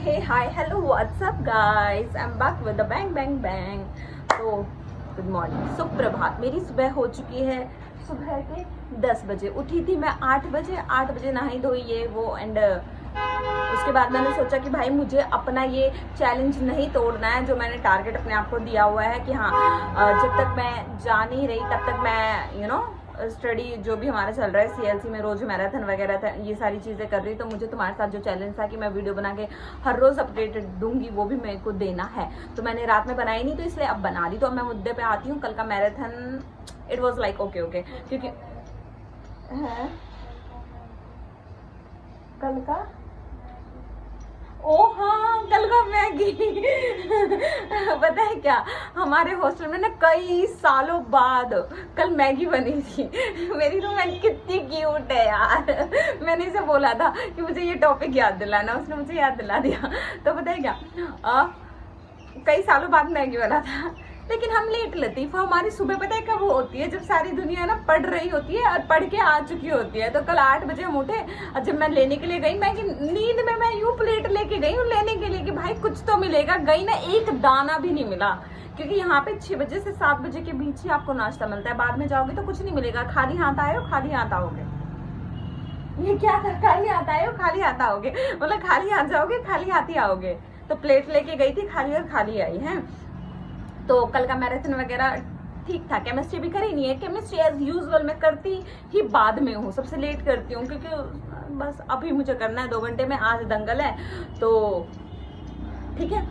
Hey hi hello what's up guys, I am back with the bang bang bang. तो good morning, सुप्रभात। मेरी सुबह हो चुकी है, सुबह के 10 बजे उठी थी मैं। 8 बजे नहाई धोई ये वो एंड उसके बाद मैंने सोचा कि भाई मुझे अपना ये चैलेंज नहीं तोड़ना है जो मैंने टारगेट अपने आप को दिया हुआ है कि हाँ जब तक मैं जा नहीं रही तब तक मैं स्टडी जो भी हमारा चल रहा है सीएलसी में रोज मैराथन वगैरह था, ये सारी चीज़ें कर रही। तो मुझे तुम्हारे साथ जो चैलेंज था कि मैं वीडियो बना के हर रोज अपडेट दूंगी वो भी मेरे को देना है। तो मैंने रात में बनाई नहीं, तो इसलिए अब बना दी। तो अब मैं मुद्दे पे आती हूँ। कल का marathon it was like okay क्योंकि है कल का ओ हाँ कल का मैगी पता है क्या, हमारे हॉस्टल में ना कई सालों बाद कल मैगी बनी थी। मेरी रूममेट कितनी क्यूट है यार। मैंने इसे बोला था कि मुझे ये टॉपिक याद दिलाना, उसने मुझे याद दिला दिया। तो पता है क्या, कई सालों बाद मैगी बना था। लेकिन हम लेट लतीफ़, हमारी सुबह पता है कब होती है, जब सारी दुनिया ना पढ़ रही होती है और पढ़ के आ चुकी होती है। तो कल 8 बजे हम उठे और जब मैं लेने के लिए गई, मैं नींद में मैं यूं प्लेट लेके गई हूँ लेने के लिए कि भाई कुछ तो मिलेगा। गई ना, एक दाना भी नहीं मिला, क्योंकि यहाँ पे 6 बजे से 7 बजे के बीच ही आपको नाश्ता मिलता है। बाद में जाओगे तो कुछ नहीं मिलेगा। खाली हाथ आए हो खाली हाथ आओगे। ये क्या था, खाली हाथ आए हो खाली हाथ आओगे, मतलब खाली हाथ जाओगे खाली हाथ ही आओगे। तो प्लेट लेके गई थी खाली और खाली आई है। तो कल का मैराथन वगैरह ठीक था। केमिस्ट्री भी करी नहीं है, केमिस्ट्री एज यूजुअल मैं करती ही बाद में हूँ, सबसे लेट करती हूँ क्योंकि बस अभी मुझे करना है 2 घंटे में। आज दंगल है तो ठीक है।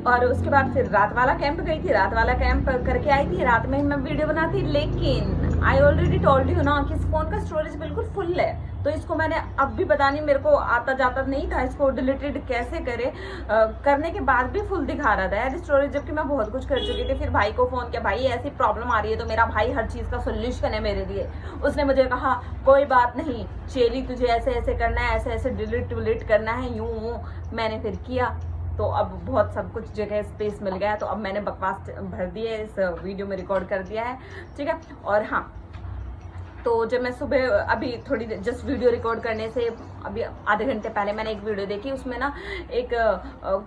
और उसके बाद फिर रात वाला कैंप गई थी, रात वाला कैंप करके आई थी। रात में मैं वीडियो बनाती, लेकिन आई ऑलरेडी टोल्ड यू ना कि इस फोन का स्टोरेज बिल्कुल फुल है। तो इसको मैंने अब भी पता नहीं, मेरे को आता जाता नहीं था इसको डिलीटेड कैसे करे। करने के बाद भी फुल दिखा रहा था यार स्टोरेज, जबकि मैं बहुत कुछ कर चुकी थी। फिर भाई को फोन किया, भाई ऐसी प्रॉब्लम आ रही है। तो मेरा भाई हर चीज का सोल्यूशन है मेरे लिए। उसने मुझे कहा कोई बात नहीं चेली, तुझे ऐसे ऐसे करना है, ऐसे ऐसे डिलीट करना है, यूं। मैंने फिर किया तो अब बहुत सब कुछ जगह स्पेस मिल गया। तो अब मैंने बकवास भर दी है, इस वीडियो में रिकॉर्ड कर दिया है, ठीक है। और हाँ, तो जब मैं सुबह अभी थोड़ी जस्ट वीडियो रिकॉर्ड करने से अभी आधे घंटे पहले मैंने एक वीडियो देखी। उसमें ना एक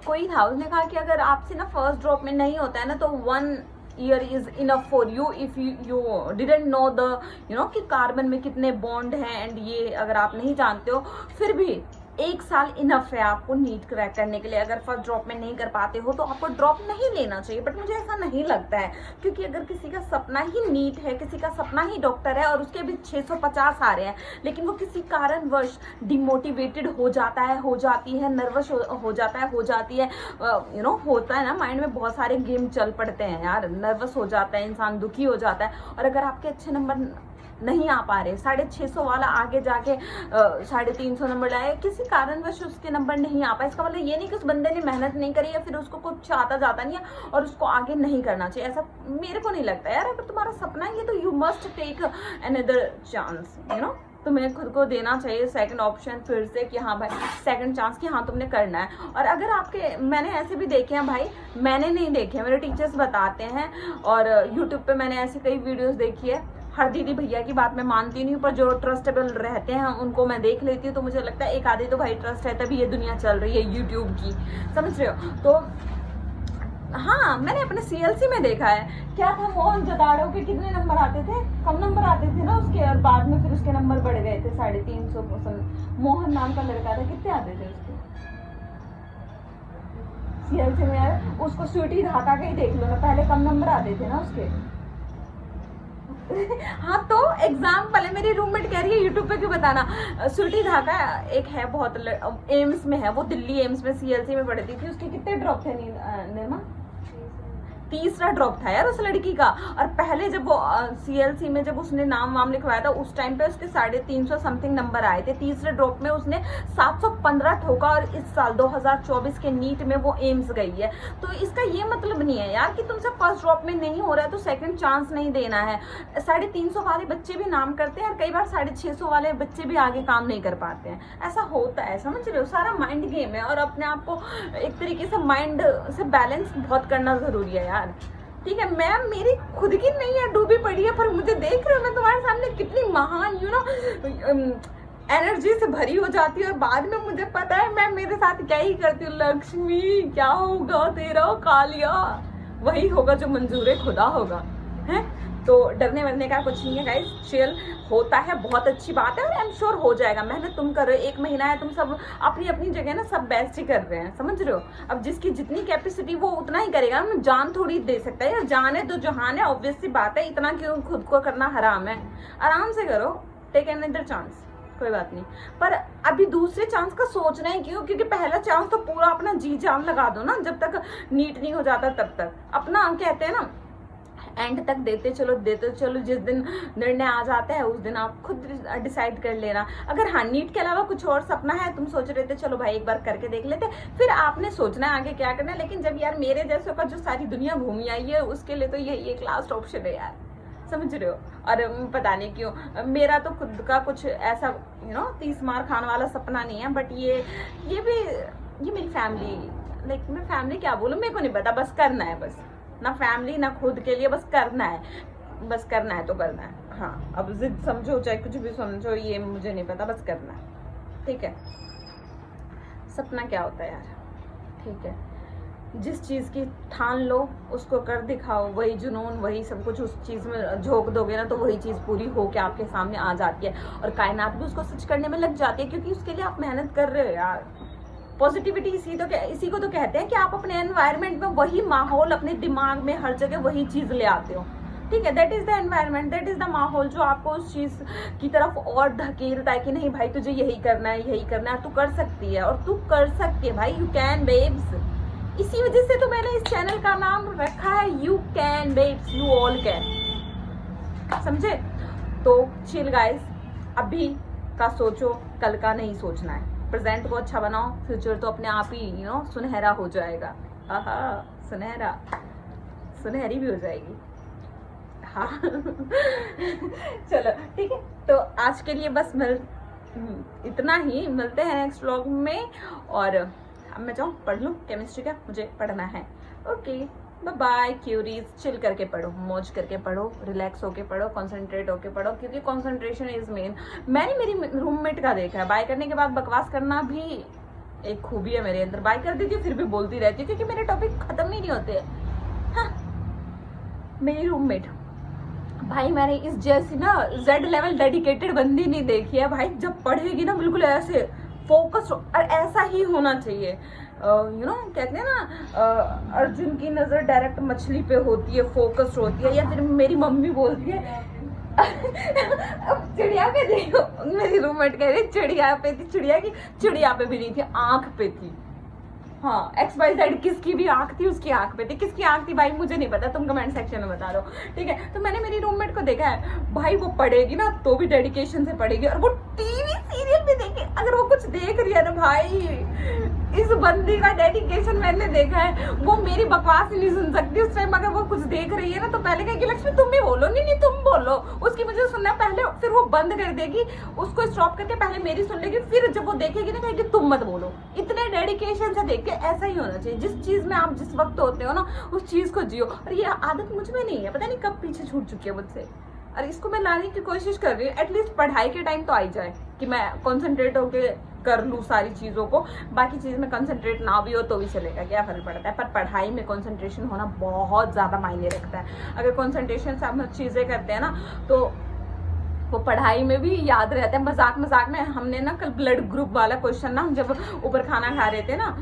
कोई था, उसने कहा कि अगर आपसे ना फर्स्ट ड्रॉप में नहीं होता है ना तो 1 year is enough for you if you didn't know the कि कार्बन में कितने बॉन्ड हैं एंड ये अगर आप नहीं जानते हो, फिर भी 1 साल इनफ है आपको नीट क्रैक करने के लिए। अगर फर्स्ट ड्रॉप में नहीं कर पाते हो तो आपको ड्रॉप नहीं लेना चाहिए। बट मुझे ऐसा नहीं लगता है, क्योंकि अगर किसी का सपना ही नीट है, किसी का सपना ही डॉक्टर है और उसके भी 650 आ रहे हैं, लेकिन वो किसी कारणवश डिमोटिवेटेड हो जाता है, हो जाती है, नर्वस हो जाता है, हो जाती है, होता है ना, माइंड में बहुत सारे गेम चल पड़ते हैं यार। नर्वस हो जाता है इंसान, दुखी हो जाता है। और अगर आपके अच्छे नंबर नहीं आ पा रहे, 650 वाला आगे जाके 350 नंबर लाए, किसी कारणवश उसके नंबर नहीं आ पाए, इसका मतलब ये नहीं कि उस बंदे ने मेहनत नहीं करी या फिर उसको कुछ आता जाता नहीं है और उसको आगे नहीं करना चाहिए। ऐसा मेरे को नहीं लगता यार। अगर तुम्हारा सपना है तो you must take another chance, तुम्हें खुद को देना चाहिए सेकंड ऑप्शन फिर से कि हाँ भाई सेकंड चांस कि हाँ तुमने करना है। और अगर आपके, मैंने ऐसे भी देखे हैं भाई, मैंने नहीं देखे हैं, मेरे टीचर्स बताते हैं। और यूट्यूब पे मैंने ऐसी कई वीडियोस देखी है। हर दीदी भैया की बात मैं मानती नहीं हूँ, पर जो ट्रस्टेबल रहते हैं उनको मैं देख लेती हूँ। तो मुझे लगता है एक आधी तो भाई ट्रस्ट है, तभी ये दुनिया चल रही है यूट्यूब की, समझ रहे हो। तो हाँ, मैंने अपने सीएलसी में देखा है। क्या था, मोहन जदाड़ो के कितने नंबर आते थे, कम नंबर आते थे ना उसके, और बाद में फिर उसके नंबर बढ़ गए थे 350%। मोहन नाम का लड़का था, कितने आते थे उसके सीएलसी में यार। उसको स्वीटी ढाका के ही देख लो ना, पहले कम नंबर आते थे ना उसके। हाँ, तो एग्जाम्पल है, मेरी रूममेट कह रही है यूट्यूब पे क्यों बताना। स्वीटी ढाका एक है, बहुत एम्स में है वो, दिल्ली एम्स में सीएलसी में पढ़ती थी। उसके कितने ड्रॉप थे निर्मा? 3रा ड्रॉप था यार उस लड़की का। और पहले जब वो सीएलसी में जब उसने नाम वाम लिखवाया था उस टाइम पे उसके 350 समथिंग नंबर आए थे। 3रे ड्रॉप में उसने 715 ठोका और इस साल 2024 के नीट में वो एम्स गई है। तो इसका ये मतलब नहीं है यार कि तुमसे फर्स्ट ड्रॉप में नहीं हो रहा है तो सेकंड चांस नहीं देना है। 350 वाले बच्चे भी नाम करते हैं और कई बार 650 वाले बच्चे भी आगे काम नहीं कर पाते हैं। ऐसा होता है, समझ रहे हो। सारा माइंड गेम है और अपने आप को एक तरीके से माइंड से बैलेंस बहुत करना जरूरी है यार, ठीक है। मैम मेरी खुद की नहीं है, डूबी पड़ी है, पर मुझे देख रहे हो मैं तुम्हारे सामने कितनी महान एनर्जी से भरी हो जाती है और बाद में मुझे पता है मैं मेरे साथ क्या ही करती हूँ, लक्ष्मी क्या होगा तेरा कालिया, वही होगा जो मंजूर खुदा होगा, है। तो डरने वरने का कुछ नहीं है गाइस, चिल होता है, बहुत अच्छी बात है और आई एम श्योर हो जाएगा। मेहनत तुम कर रहे हो, 1 महीना है, तुम सब अपनी अपनी जगह ना सब बेस्ट ही कर रहे हैं, समझ रहे हो। अब जिसकी जितनी कैपेसिटी वो उतना ही करेगा, हम जान थोड़ी दे सकता है, जान है तो जहान है, ऑब्वियस सी बात है, इतना क्यों खुद को करना हराम है, आराम से करो, टेक अनदर चांस, कोई बात नहीं। पर अभी दूसरे चांस का सोचना ही क्यों, क्योंकि पहला चांस तो पूरा अपना जी जान लगा दो ना, जब तक नीट नहीं हो जाता तब तक अपना, कहते हैं ना एंड तक देते चलो, जिस दिन निर्णय आ जाता है उस दिन आप खुद डिसाइड कर लेना। अगर हाँ नीट के अलावा कुछ और सपना है, तुम सोच रहे थे चलो भाई एक बार करके देख लेते, फिर आपने सोचना है आगे क्या करना है। लेकिन जब यार मेरे जैसे का जो सारी दुनिया घूमी आई है, उसके लिए तो यही एक लास्ट ऑप्शन है यार, समझ रहे हो। और पता नहीं क्यों मेरा तो खुद का कुछ ऐसा 30 मार खाने वाला सपना नहीं है, बट ये मेरी फैमिली, लाइक मैं फैमिली क्या बोलूँ, मेरे को नहीं पता, बस करना है, बस ना फैमिली ना खुद के लिए, बस करना है तो करना है। हाँ अब जिद समझो चाहे कुछ भी समझो, ये मुझे नहीं पता, बस करना है, ठीक है। सपना क्या होता है यार, ठीक है, जिस चीज़ की ठान लो उसको कर दिखाओ, वही जुनून वही सब कुछ, उस चीज़ में झोंक दोगे ना तो वही चीज़ पूरी होके आपके सामने आ जाती है, और कायनात भी उसको सच करने में लग जाती है, क्योंकि उसके लिए आप मेहनत कर रहे हो यार। पॉजिटिविटी इसी को तो कहते हैं कि आप अपने एनवायरनमेंट में वही माहौल, अपने दिमाग में हर जगह वही चीज़ ले आते हो, ठीक है। That is the environment, that is the माहौल जो आपको उस चीज़ की तरफ और धकेलता है कि नहीं भाई तुझे यही करना है, तू कर सकती है, और तू कर सकती है भाई, यू कैन बेब्स। इसी वजह से तो मैंने इस चैनल का नाम रखा है you can babes, you all can, समझे। तो चिल गाइस, अभी का सोचो, कल का नहीं सोचना है, प्रेजेंट को अच्छा बनाओ, फ्यूचर तो अपने आप ही सुनहरा हो जाएगा। आहा सुनहरी भी हो जाएगी, हाँ चलो ठीक है, तो आज के लिए बस इतना ही, मिलते हैं नेक्स्ट व्लॉग में। और अब मैं जाऊँ पढ़ लूँ केमिस्ट्री का, मुझे पढ़ना है। Okay bye bye cuties, chill करके पढ़ो, मौज करके पढ़ो, रिलैक्स होके पढ़ो, कंसंट्रेट होके पढ़ो, क्योंकि कंसंट्रेशन इज मेन। मैंने मेरी रूममेट का देखा है, बाय करने के बाद बकवास करना भी एक खूबी है मेरे अंदर। बाय कर देती हूँ फिर भी बोलती रहती हूँ, क्योंकि मेरे टॉपिक खत्म ही नहीं होते। हाँ मेरी रूममेट भाई, मैंने इस जैसी ना Z लेवल डेडिकेटेड बंदी नहीं देखी है भाई, जब पढ़ेगी ना बिल्कुल ऐसे फोकस, और ऐसा ही होना चाहिए। कहते हैं ना अर्जुन की नजर डायरेक्ट मछली पे होती है, फोकस्ड होती है, या फिर मेरी मम्मी बोलती है अब चिड़िया पे देखो, मेरी रूममेट कह रही चिड़िया पे थी, चिड़िया पे भी नहीं थी, आंख पे थी। हाँ XYZ किसकी भी आंख थी, उसकी आंख पे थी, किसकी आंख थी भाई मुझे नहीं पता, तुम कमेंट सेक्शन में बता दो, ठीक है। तो मैंने मेरी रूममेट को देखा है भाई, वो पढ़ेगी ना तो भी डेडिकेशन से पढ़ेगी, और वो टीवी सीरियल भी देखे, अगर वो कुछ देख रही है ना भाई, इस बंदी का डेडिकेशन मैंने देखा है, वो मेरी बकवास ही नहीं सुन सकती उस टाइम। अगर वो कुछ देख रही है ना तो पहले कहेगी लक्ष्मी तुम भी बोलो, नहीं तुम बोलो, उसकी मुझे सुनना पहले, फिर वो बंद कर देगी, उसको स्टॉप करके पहले मेरी सुन लेगी, फिर जब वो देखेगी ना कहेगी तुम मत बोलो। इतने डेडिकेशन से देख के, ऐसा ही होना चाहिए, जिस चीज में आप जिस वक्त होते हो ना उस चीज को जियो। और ये आदत मुझ में नहीं है, पता नहीं कब पीछे छूट चुकी है मुझसे, और इसको मैं लाने की कोशिश कर रही हूँ। एटलीस्ट पढ़ाई के टाइम तो आई जाए कि मैं कॉन्सेंट्रेट होके कर लूँ सारी चीज़ों को, बाकी चीज़ में कंसंट्रेट ना भी हो तो भी चलेगा, क्या फर्क पड़ता है। पर पढ़ाई में कंसंट्रेशन होना बहुत ज़्यादा मायने रखता है। अगर कंसंट्रेशन से हम चीज़ें करते हैं ना तो वो पढ़ाई में भी याद रहता है। मजाक में हमने ना कल ब्लड ग्रुप वाला क्वेश्चन ना, हम जब ऊपर खाना खा रहे थे ना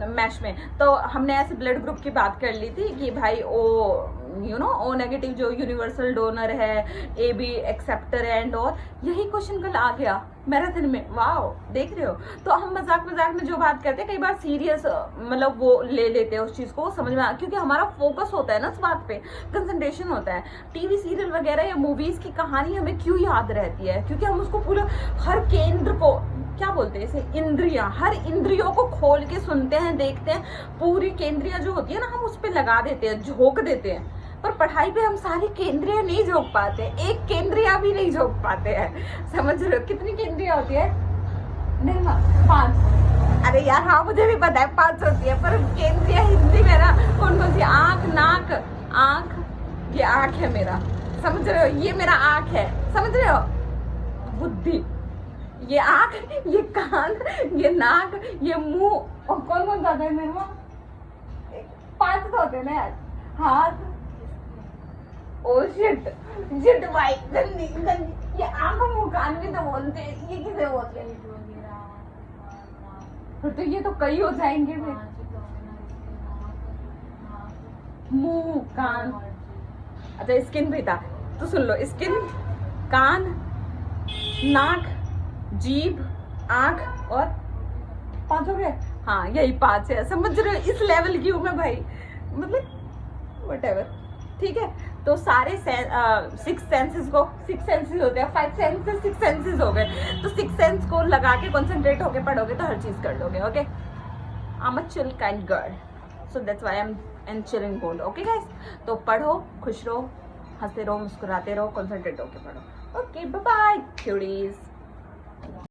मैश में, तो हमने ऐसे ब्लड ग्रुप की बात कर ली थी कि भाई ओ नेगेटिव जो यूनिवर्सल डोनर है, AB एक्सेप्टर एंड, और यही क्वेश्चन कल आ गया मैराथन में। वाओ, देख रहे हो। तो हम मजाक में जो बात करते हैं कई बार सीरियस मतलब वो ले लेते हैं उस चीज को, समझ में क्योंकि हमारा फोकस होता है ना उस बात पे, कंसंट्रेशन होता है। टीवी सीरियल वगैरह या मूवीज की कहानी हमें क्यों याद रहती है, क्योंकि हम उसको पूरा हर केंद्र को, क्या बोलते हैं इसे, इंद्रियां, हर इंद्रियों को खोल के सुनते हैं, देखते हैं, पूरी केंद्रियां जो होती है ना हम उस पर लगा देते हैं, झोंक देते हैं। पर पढ़ाई पे हम सारी केंद्रियां नहीं झोंक पाते, एक केंद्रिया भी नहीं झोंक पाते हैं, समझ रहे हो। कितनी केंद्रियां होती है? नहीं 5। अरे यार हाँ मुझे भी पता है 5 होती है, पर केंद्रिया हिंदी में ना कौन सी, आंख, नाक, आंख, ये आंख है मेरा, समझ रहे हो, ये मेरा आंख है, समझ रहे हो। बुद्धि, ये आँख, ये कान, ये नाक, ये मुंह, और कौन कौन ज्यादा है मेरे वहाँ? 5 तो होते हैं ना यार। हाथ, ओ शिट शिट भाई, गंदी गंदी। ये आँख मुंह कान भी तो बोलते हैं, ये किसे बोलते हैं? फिर तो ये तो कई हो जाएंगे फिर। मुंह कान, अच्छा स्किन भी था तो सुन लो, स्किन, कान, नाक, जीभ, आंख और 5 हो गए। हाँ यही 5 है, समझ रहे हो? इस लेवल की हूँ मैं भाई, मतलब व्हाटएवर। ठीक है, तो सारे 6 सेंसेस को, 6 सेंसेस होते हैं, 5 सेंसेस 6 सेंसेस हो गए, तो 6 सेंस को लगा के कंसंट्रेट होके पढ़ोगे तो हर चीज कर लोगे। Okay, I am a chill kind girl, so that's why I am in chilling mode. Okay guys, तो पढ़ो, खुश रहो, हंसते रहो, मुस्कुराते रहो, कंसंट्रेट होके पढ़ो। Okay bye bye cuties.